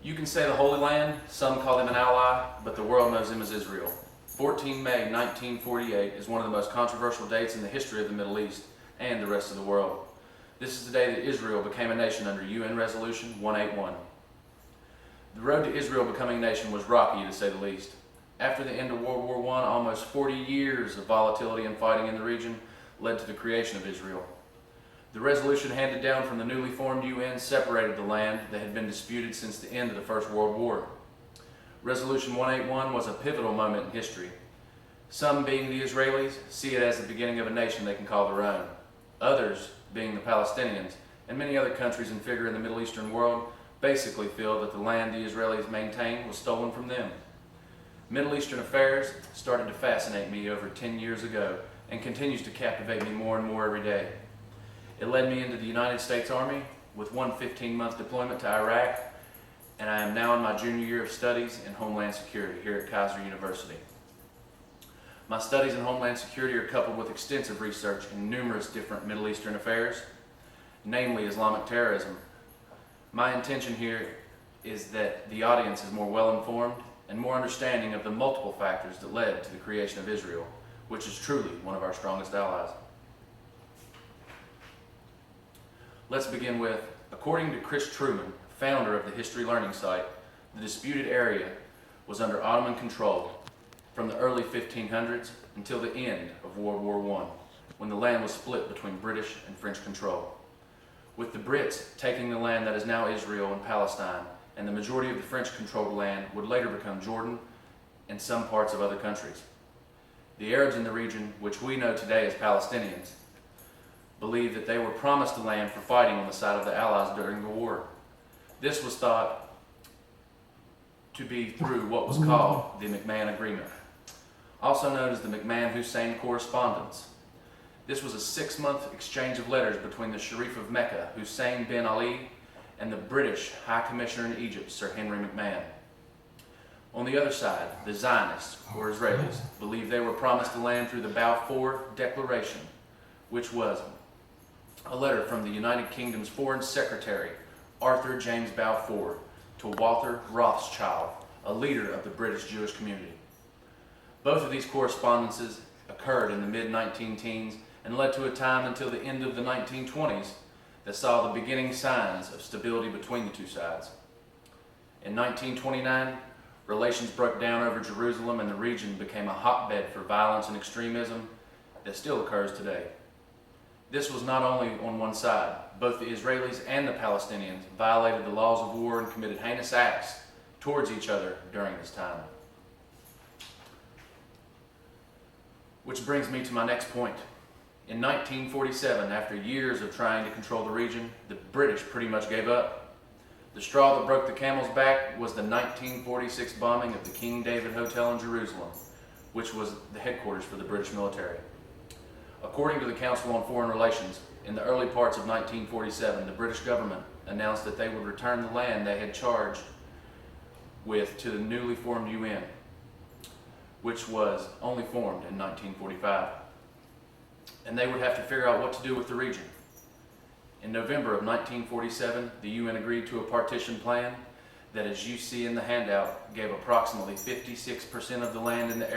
You can say the Holy Land, some call him an ally, but the world knows him as Israel. 14 May 1948 is one of the most controversial dates in the history of the Middle East and the rest of the world. This is the day that Israel became a nation under UN Resolution 181. The road to Israel becoming a nation was rocky, to say the least. After the end of World War I, almost 40 years of volatility and fighting in the region led to the creation of Israel. The resolution handed down from the newly formed UN separated the land that had been disputed since the end of the First World War. Resolution 181 was a pivotal moment in history. Some, being the Israelis, see it as the beginning of a nation they can call their own. Others, being the Palestinians, and many other countries and figures in the Middle Eastern world, basically feel that the land the Israelis maintained was stolen from them. Middle Eastern affairs started to fascinate me over 10 years ago and continues to captivate me more and more every day. It led me into the United States Army with one 15-month deployment to Iraq, and I am now in my junior year of studies in Homeland Security here at Kaiser University. My studies in Homeland Security are coupled with extensive research in numerous different Middle Eastern affairs, namely Islamic terrorism. My intention here is that the audience is more well-informed and more understanding of the multiple factors that led to the creation of Israel, which is truly one of our strongest allies. Let's begin with, according to Chris Truman, founder of the History Learning site, the disputed area was under Ottoman control from the early 1500s until the end of World War I, when the land was split between British and French control. With the Brits taking the land that is now Israel and Palestine, and the majority of the French-controlled land would later become Jordan and some parts of other countries. The Arabs in the region, which we know today as Palestinians, believed that they were promised the land for fighting on the side of the Allies during the war. This was thought to be through what was called the McMahon Agreement, also known as the McMahon-Hussein Correspondence. This was a 6-month exchange of letters between the Sharif of Mecca, Hussein bin Ali, and the British High Commissioner in Egypt, Sir Henry McMahon. On the other side, the Zionists, or Israelis, believed they were promised the land through the Balfour Declaration, which was a letter from the United Kingdom's Foreign Secretary, Arthur James Balfour, to Walter Rothschild, a leader of the British Jewish community. Both of these correspondences occurred in the mid-19-teens and led to a time until the end of the 1920s that saw the beginning signs of stability between the two sides. In 1929, relations broke down over Jerusalem and the region became a hotbed for violence and extremism that still occurs today. This was not only on one side. Both the Israelis and the Palestinians violated the laws of war and committed heinous acts towards each other during this time. Which brings me to my next point. In 1947, after years of trying to control the region, the British pretty much gave up. The straw that broke the camel's back was the 1946 bombing of the King David Hotel in Jerusalem, which was the headquarters for the British military. According to the Council on Foreign Relations, in the early parts of 1947, the British government announced that they would return the land they had charged with to the newly formed UN, which was only formed in 1945. And they would have to figure out what to do with the region. In November of 1947, the UN agreed to a partition plan that, as you see in the handout, gave approximately 56% of the land in the area